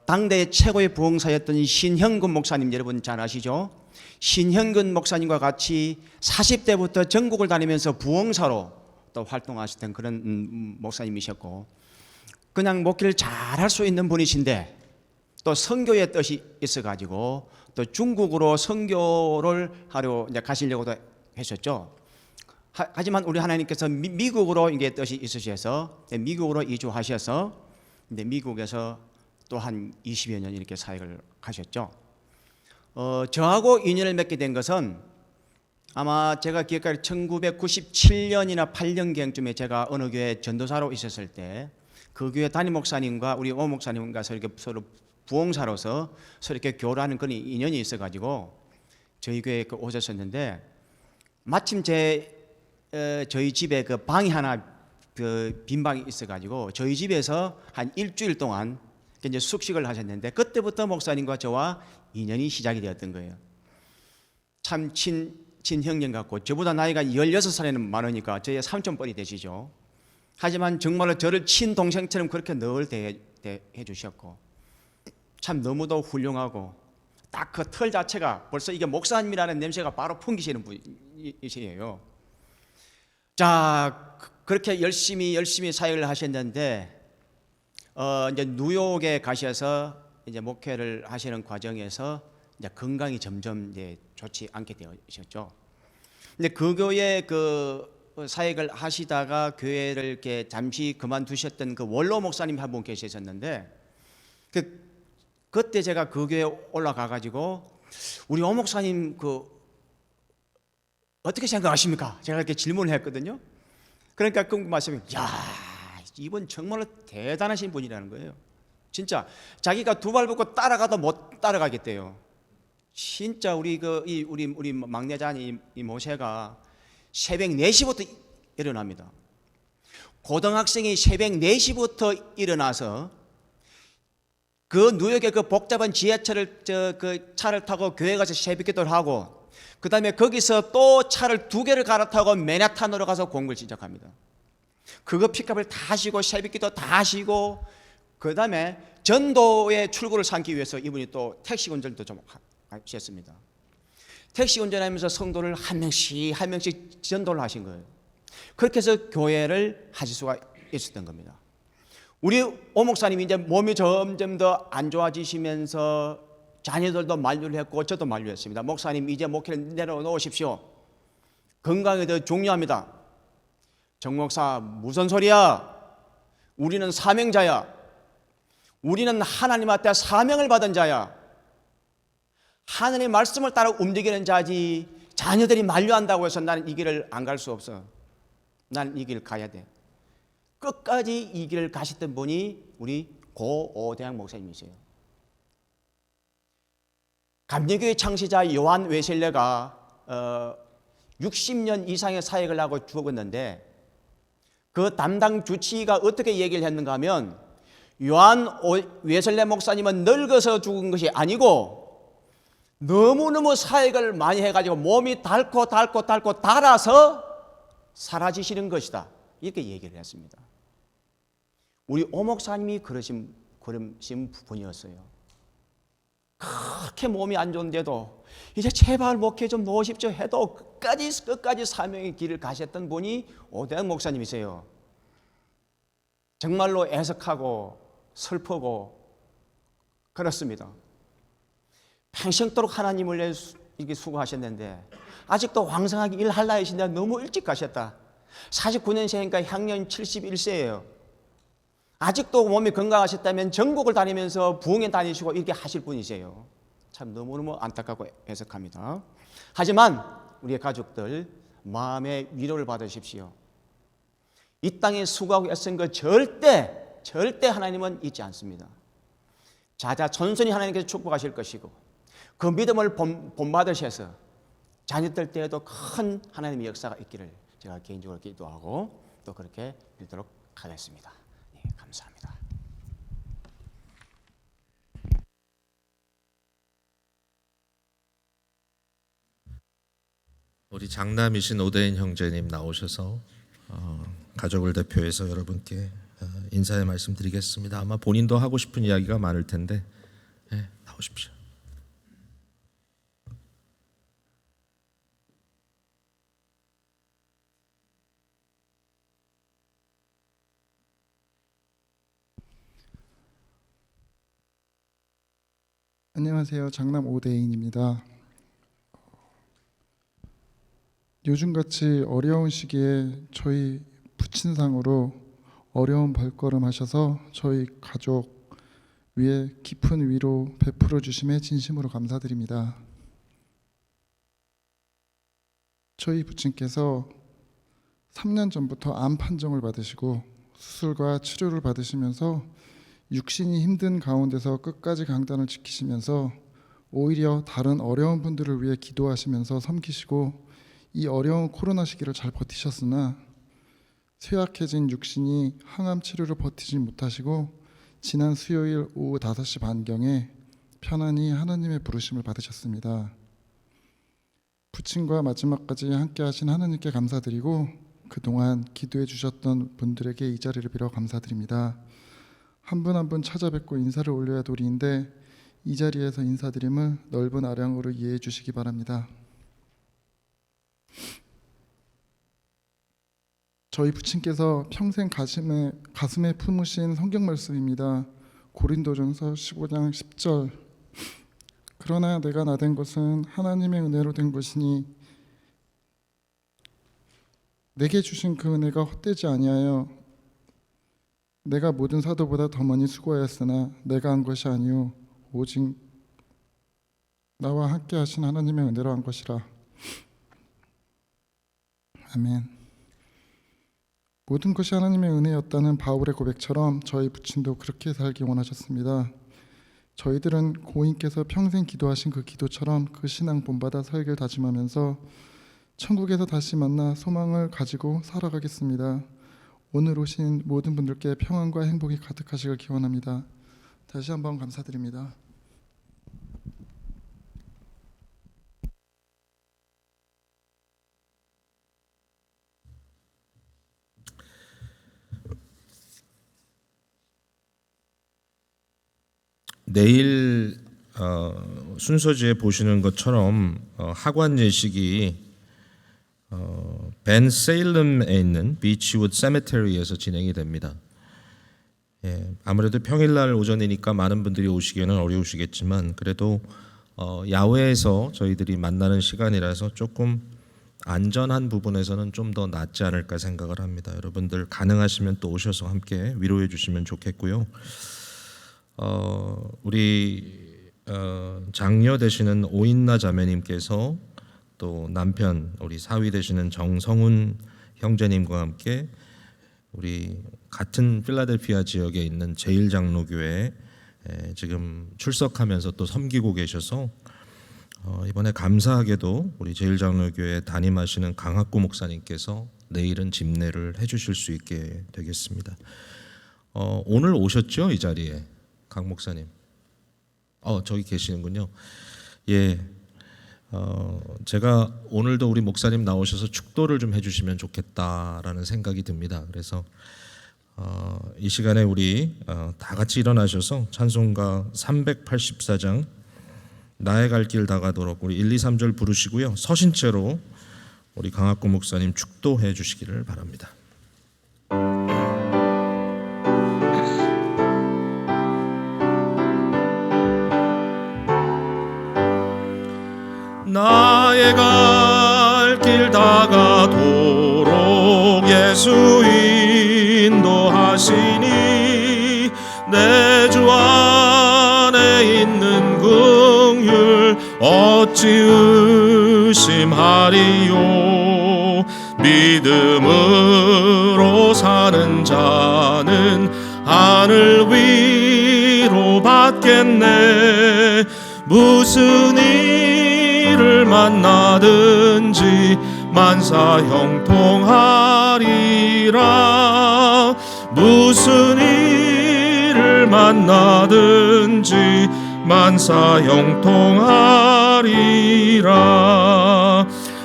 당대 최고의 부흥사였던 신형근 목사님 여러분 잘 아시죠? 신형근 목사님과 같이 40대부터 전국을 다니면서 부흥사로 또 활동하셨던 그런 목사님이셨고, 그냥 목회를 잘 할 수 있는 분이신데 또 선교의 뜻이 있어가지고 또 중국으로 선교를 하러 이제 가시려고도 했었죠. 하지만 우리 하나님께서 미국으로 이게 뜻이 있으셔서 미국으로 이주하셔서 이제 미국에서 또 한 20여 년 이렇게 사역을 하셨죠. 저하고 인연을 맺게 된 것은 아마 제가 기억하기로 1997년이나 8년경쯤에 제가 어느 교회 전도사로 있었을 때 그 교회 담임 목사님과 우리 오 목사님과 서로 부흥사로서 서로 이렇게 교류하는 그런 인연이 있어가지고 저희 교회에 오셨었는데 마침 저희 집에 그 방이 하나 그 빈 방이 있어가지고 저희 집에서 한 일주일 동안 이제 숙식을 하셨는데 그때부터 목사님과 저와 인연이 시작이 되었던 거예요. 참 친형님 같고 저보다 나이가 16살에는 많으니까 저의 삼촌뻘이 되시죠. 하지만 정말로 저를 친동생처럼 그렇게 늘 대해 주셨고 참 너무도 훌륭하고 딱 그 털 자체가 벌써 이게 목사님이라는 냄새가 바로 풍기시는 분이시에요. 자, 그렇게 열심히 사역을 하셨는데 이제 뉴욕에 가셔서 이제 목회를 하시는 과정에서 이제 건강이 점점 이제 좋지 않게 되셨죠. 근데 그 교회 그 사역을 하시다가 교회를 이렇게 잠시 그만두셨던 그 원로 목사님 한 분 계셨는데 그때 제가 그 교회에 올라가 가지고 우리 오 목사님 그 어떻게 생각하십니까? 제가 이렇게 질문을 했거든요. 그러니까 그 말씀이 야, 이분 정말로 대단하신 분이라는 거예요. 진짜 자기가 두 발 붙고 따라가도 못 따라가겠대요. 진짜 우리 막내자니 이 모세가 새벽 4시부터 일어납니다. 고등학생이 새벽 4시부터 일어나서 그 뉴욕의 그 복잡한 지하철을 그 차를 타고 교회 가서 새벽기도를 하고 그 다음에 거기서 또 차를 2개를 갈아타고 맨하탄으로 가서 공부를 시작합니다. 그거 픽업을 다 하시고 새벽기도 다 하시고 그 다음에 전도의 출구를 삼기 위해서 이분이 또 택시 운전도 좀 하셨습니다. 택시 운전하면서 성도를 한 명씩 전도를 하신 거예요. 그렇게 해서 교회를 하실 수가 있었던 겁니다. 우리 오 목사님이 이제 몸이 점점 더 안 좋아지시면서 자녀들도 만류를 했고 저도 만류했습니다. 목사님 이제 목회를 내려놓으십시오. 건강이 더 중요합니다. 정 목사 무슨 소리야? 우리는 사명자야. 우리는 하나님 앞에 사명을 받은 자야. 하나님의 말씀을 따라 움직이는 자지 자녀들이 만류한다고 해서 나는 이 길을 안 갈 수 없어. 나는 이 길을 가야 돼. 끝까지 이 길을 가셨던 분이 우리 고오대학 목사님이세요. 감리교회 창시자 요한 웨슬레가 60년 이상의 사역을 하고 죽었는데 그 담당 주치의가 어떻게 얘기를 했는가 하면 요한 웨슬레 목사님은 늙어서 죽은 것이 아니고 너무너무 사역을 많이 해가지고 몸이 닳고 닳아서 사라지시는 것이다. 이렇게 얘기를 했습니다. 우리 오 목사님이 그러신 분이었어요. 그렇게 몸이 안 좋은데도 이제 제발 목회 좀 놓으십시오 해도 끝까지 사명의 길을 가셨던 분이 오대학 목사님이세요. 정말로 애석하고 슬프고 그렇습니다. 평생도록 하나님을 위해 이렇게 수고하셨는데 아직도 왕성하게 일할 나이신데 너무 일찍 가셨다. 49년생이니까 향년 71세예요. 아직도 몸이 건강하셨다면 전국을 다니면서 부흥회 다니시고 이렇게 하실 분이세요. 참 너무너무 안타깝고 애석합니다. 하지만 우리의 가족들 마음의 위로를 받으십시오. 이 땅에 수고하고 애쓴 거 절대 하나님은 잊지 않습니다. 자자손손히 하나님께서 축복하실 것이고 그 믿음을 본받으셔서 자녀들 때에도 큰 하나님의 역사가 있기를 제가 개인적으로 기도하고 또 그렇게 믿도록 하겠습니다. 네, 감사합니다. 우리 장남이신 오대인 형제님 나오셔서 가족을 대표해서 여러분께 인사의 말씀 드리겠습니다. 아마 본인도 하고 싶은 이야기가 많을 텐데 나오십시오. 안녕하세요. 장남 오대인입니다. 요즘같이 어려운 시기에 저희 부친상으로 어려운 발걸음 하셔서 저희 가족 위에 깊은 위로 베풀어 주심에 진심으로 감사드립니다. 저희 부친께서 3년 전부터 암 판정을 받으시고 수술과 치료를 받으시면서 육신이 힘든 가운데서 끝까지 강단을 지키시면서 오히려 다른 어려운 분들을 위해 기도하시면서 섬기시고 이 어려운 코로나 시기를 잘 버티셨으나 쇠약해진 육신이 항암 치료를 버티지 못하시고 지난 수요일 오후 5시 반경에 편안히 하나님의 부르심을 받으셨습니다. 부친과 마지막까지 함께 하신 하나님께 감사드리고 그동안 기도해 주셨던 분들에게 이 자리를 빌어 감사드립니다. 한 분 한 분 찾아뵙고 인사를 올려야 도리인데 이 자리에서 인사드림을 넓은 아량으로 이해해 주시기 바랍니다. 저희 부친께서 평생 가슴에 품으신 성경 말씀입니다. 고린도전서 15장 10절. 그러나 내가 나된 것은 하나님의 은혜로 된 것이니 내게 주신 그 은혜가 헛되지 아니하여 내가 모든 사도보다 더 많이 수고하였으나 내가 한 것이 아니요 오직 나와 함께 하신 하나님의 은혜로 한 것이라. 아멘. 모든 것이 하나님의 은혜였다는 바울의 고백처럼 저희 부친도 그렇게 살기 원하셨습니다. 저희들은 고인께서 평생 기도하신 그 기도처럼 그 신앙 본받아 살길 다짐하면서 천국에서 다시 만나 소망을 가지고 살아가겠습니다. 오늘 오신 모든 분들께 평안과 행복이 가득하시길 기원합니다. 다시 한번 감사드립니다. 내일 순서지에 보시는 것처럼 하관 예식이 벤 세일럼에 있는 비치우드 세메터리에서 진행이 됩니다. 아무래도 평일날 오전이니까 많은 분들이 오시기에는 어려우시겠지만 그래도 야외에서 저희들이 만나는 시간이라서 조금 안전한 부분에서는 좀 더 낫지 않을까 생각을 합니다. 여러분들 가능하시면 또 오셔서 함께 위로해 주시면 좋겠고요. 우리 장녀 되시는 오인나 자매님께서 또 남편 우리 사위 되시는 정성훈 형제님과 함께 우리 같은 필라델피아 지역에 있는 제일장로교회에 지금 출석하면서 또 섬기고 계셔서 이번에 감사하게도 우리 제일장로교회 담임하시는 강학구 목사님께서 내일은 집례를 해주실 수 있게 되겠습니다. 오늘 오셨죠? 이 자리에 강 목사님. 저기 계시는군요. 예. 제가 오늘도 우리 목사님 나오셔서 축도를 좀 해주시면 좋겠다라는 생각이 듭니다. 그래서 이 시간에 우리 다 같이 일어나셔서 찬송가 384장 나의 갈 길 다가도록 우리 1, 2, 3절 부르시고요. 서신 채로 우리 강학구 목사님 축도해 주시기를 바랍니다. 나의 갈 길 다가도록 예수 인도하시니 내 주 안에 있는 긍휼 어찌 의심하리요. 믿음으로 사는 자는 하늘 위로 받겠네. 무슨 일을 만나든지 만사 형통하리라. 무슨 일을 만나든지 만사 형통하리라.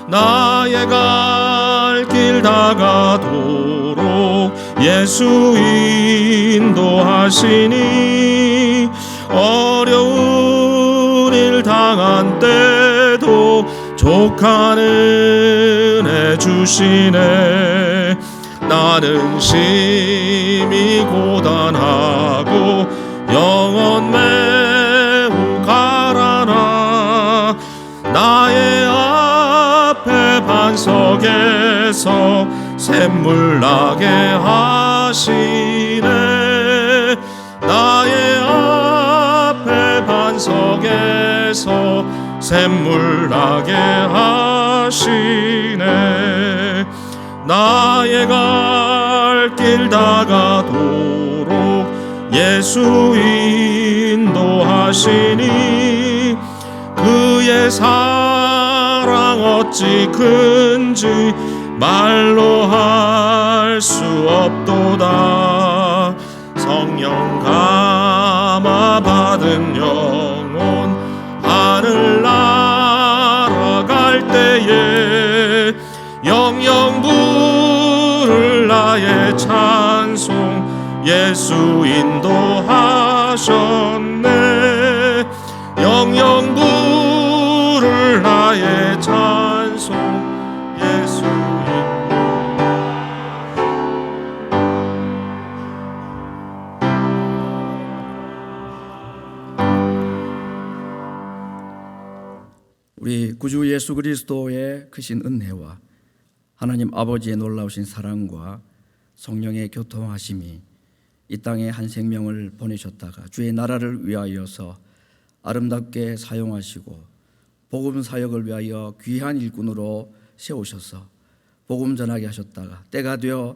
나의 갈 길 다가도록 예수 인도하시니 어려운 일 당한 때도 족한 은혜 주시네. 나는 심히 고단하고 영혼 매우 반석에서 샘물 나게 하시네. 나의 앞에 반석에서 샘물 나게 하시네. 나의 갈 길 다가도록 예수 인도하시니 그의 사랑 어찌 큰지 말로 할 수 없도다. 성령 감화 받은 영혼 하늘 날아갈 때에 영영 부를 나의 찬송 예수 인도하셨네. 영영 부를 나의 찬송 예수 우리 구주 예수 그리스도의 크신 은혜와 하나님 아버지의 놀라우신 사랑과 성령의 교통하심이 이 땅에 한 생명을 보내셨다가 주의 나라를 위하여서 아름답게 사용하시고 복음 사역을 위하여 귀한 일꾼으로 세우셔서 복음 전하게 하셨다가 때가 되어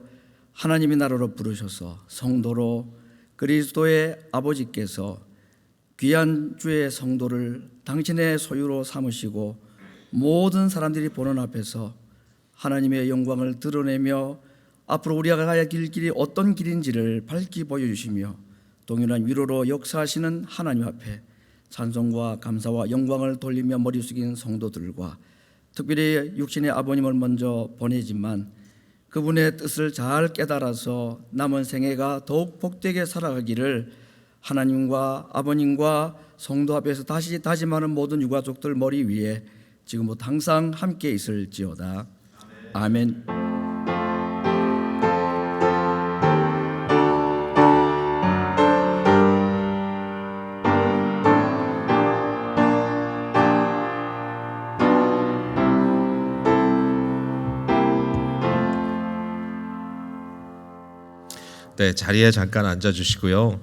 하나님의 나라로 부르셔서 성도로 그리스도의 아버지께서 귀한 주의 성도를 당신의 소유로 삼으시고 모든 사람들이 보는 앞에서 하나님의 영광을 드러내며 앞으로 우리가 가야 할 길이 어떤 길인지를 밝히 보여주시며 동일한 위로로 역사하시는 하나님 앞에 찬송과 감사와 영광을 돌리며 머리 숙인 성도들과 특별히 육신의 아버님을 먼저 보내지만 그분의 뜻을 잘 깨달아서 남은 생애가 더욱 복되게 살아가기를 하나님과 아버님과 성도 앞에서 다시 다짐하는 모든 유가족들 머리 위에 지금부터 항상 함께 있을지어다. 아멘. 네, 자리에 잠깐 앉아주시고요.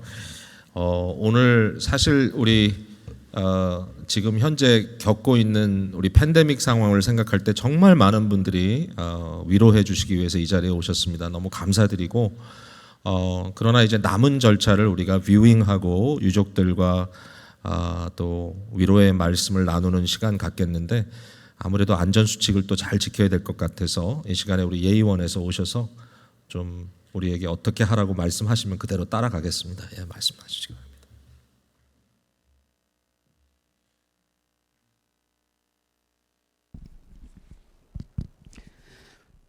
오늘 사실 우리 지금 현재 겪고 있는 우리 팬데믹 상황을 생각할 때 정말 많은 분들이 위로해 주시기 위해서 이 자리에 오셨습니다. 너무 감사드리고 그러나 이제 남은 절차를 우리가 뷰잉하고 유족들과 또 위로의 말씀을 나누는 시간 갖겠는데 아무래도 안전 수칙을 또 잘 지켜야 될 것 같아서 이 시간에 우리 예의원에서 오셔서 좀 우리에게 어떻게 하라고 말씀하시면 그대로 따라가겠습니다. 예, 말씀하시기 바랍니다.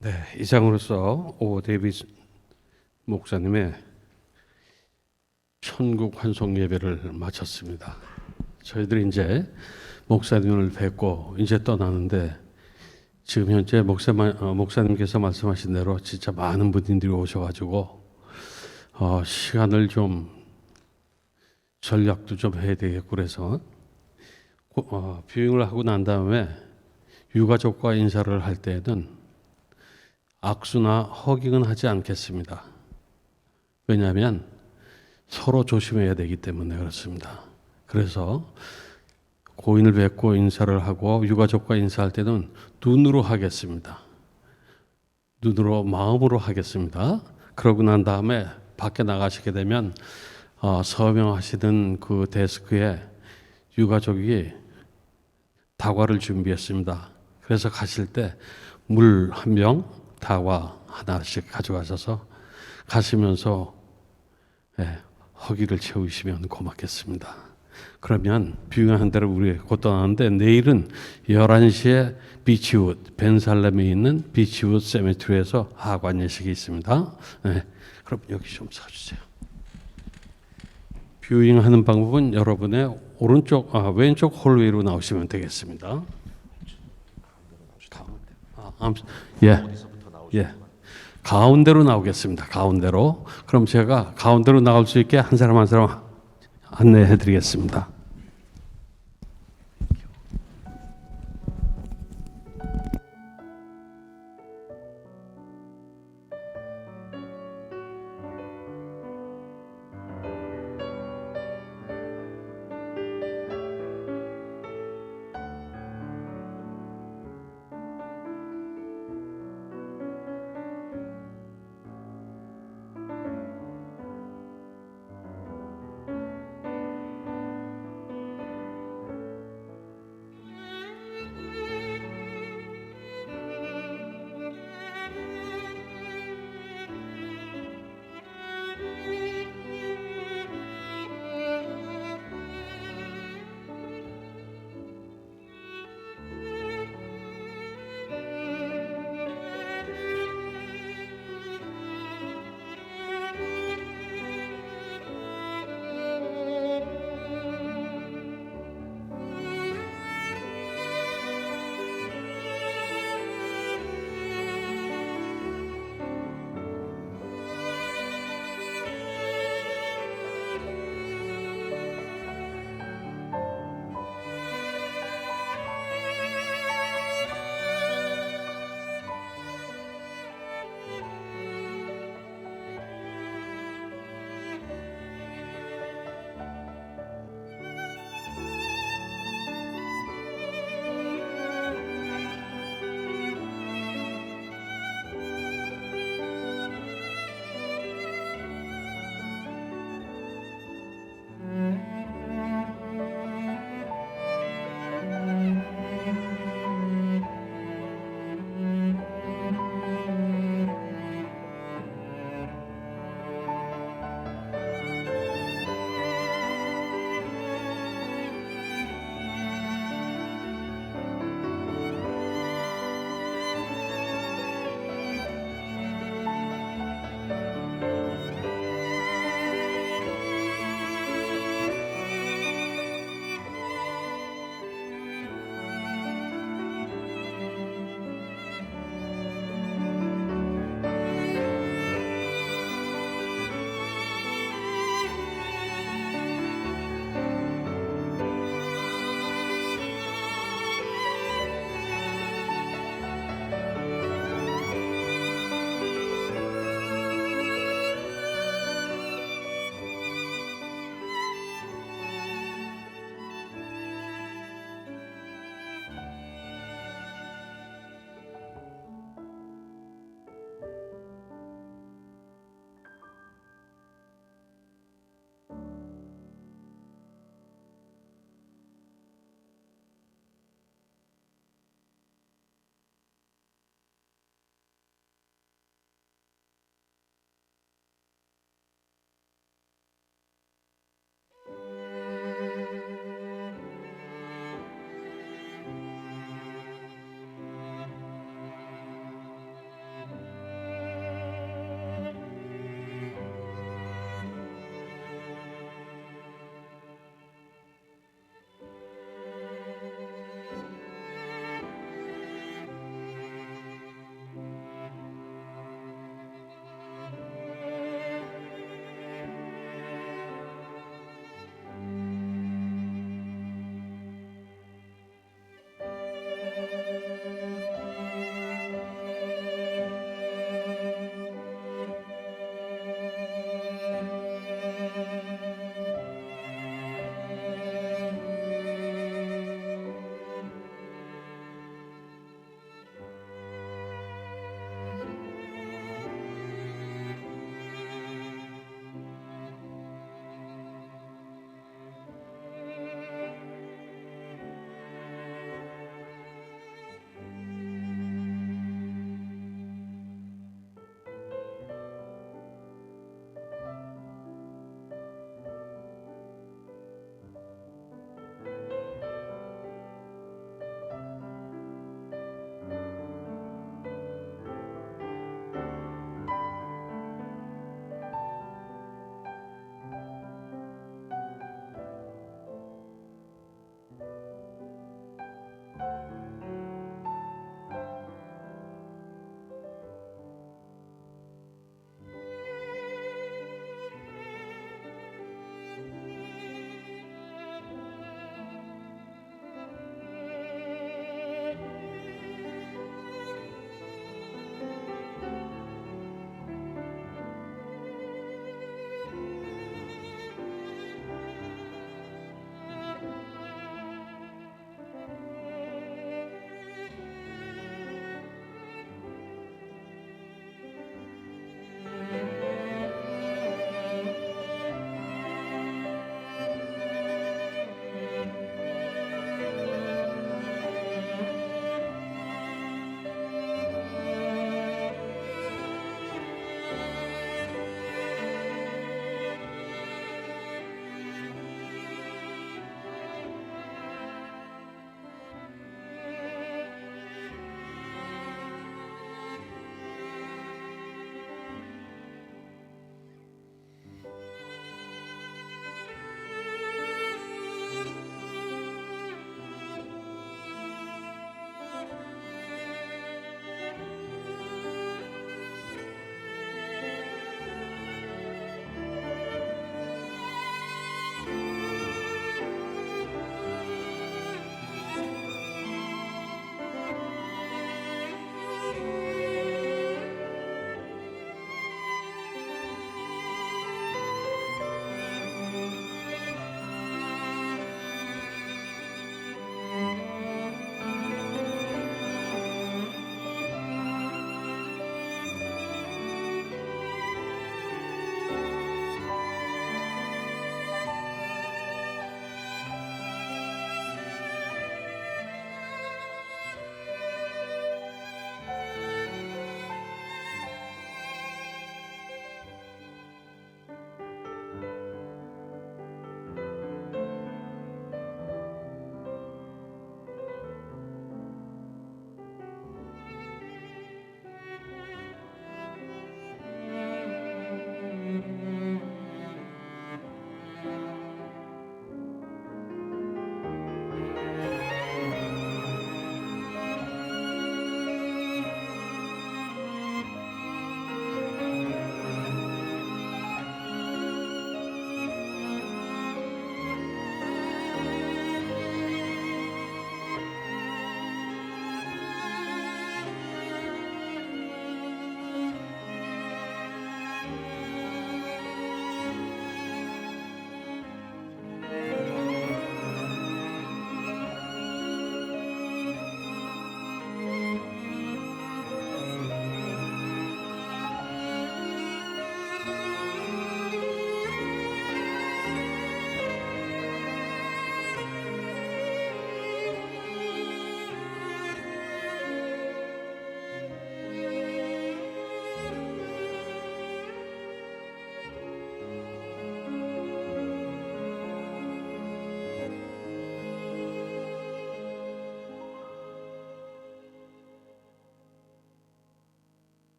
네, 이상으로서 오 데이비드 목사님의 천국 환송 예배를 마쳤습니다. 저희들이 이제 목사님을 뵙고 이제 떠나는데 지금 현재 목사님께서 말씀하신 대로 진짜 많은 분들이 오셔가지고 시간을 좀 전략도 좀 해야 되겠고 그래서 뷰잉을 하고 난 다음에 유가족과 인사를 할 때에는 악수나 허깅은 하지 않겠습니다. 왜냐하면 서로 조심해야 되기 때문에 그렇습니다. 그래서 고인을 뵙고 인사를 하고 유가족과 인사할 때는 눈으로 하겠습니다. 눈으로 마음으로 하겠습니다. 그러고 난 다음에 밖에 나가시게 되면 서명하시던 그 데스크에 유가족이 다과를 준비했습니다. 그래서 가실 때 물 한 병, 다과 하나씩 가져가셔서 가시면서 허기를 채우시면 고맙겠습니다. 그러면 뷰잉한 대로 우리 곧 떠나는데 내일은 11시에 비치우드, 벤살렘에 있는 비치우드 세메트리에서 하관 예식이 있습니다. 그럼 여기 좀 서주세요. 뷰잉하는 방법은 여러분의 왼쪽 홀웨이로 나오시면 되겠습니다. 예. 가운데로 나오겠습니다. 가운데로. 그럼 제가 가운데로 나올 수 있게 한 사람 한 사람 안내해 드리겠습니다.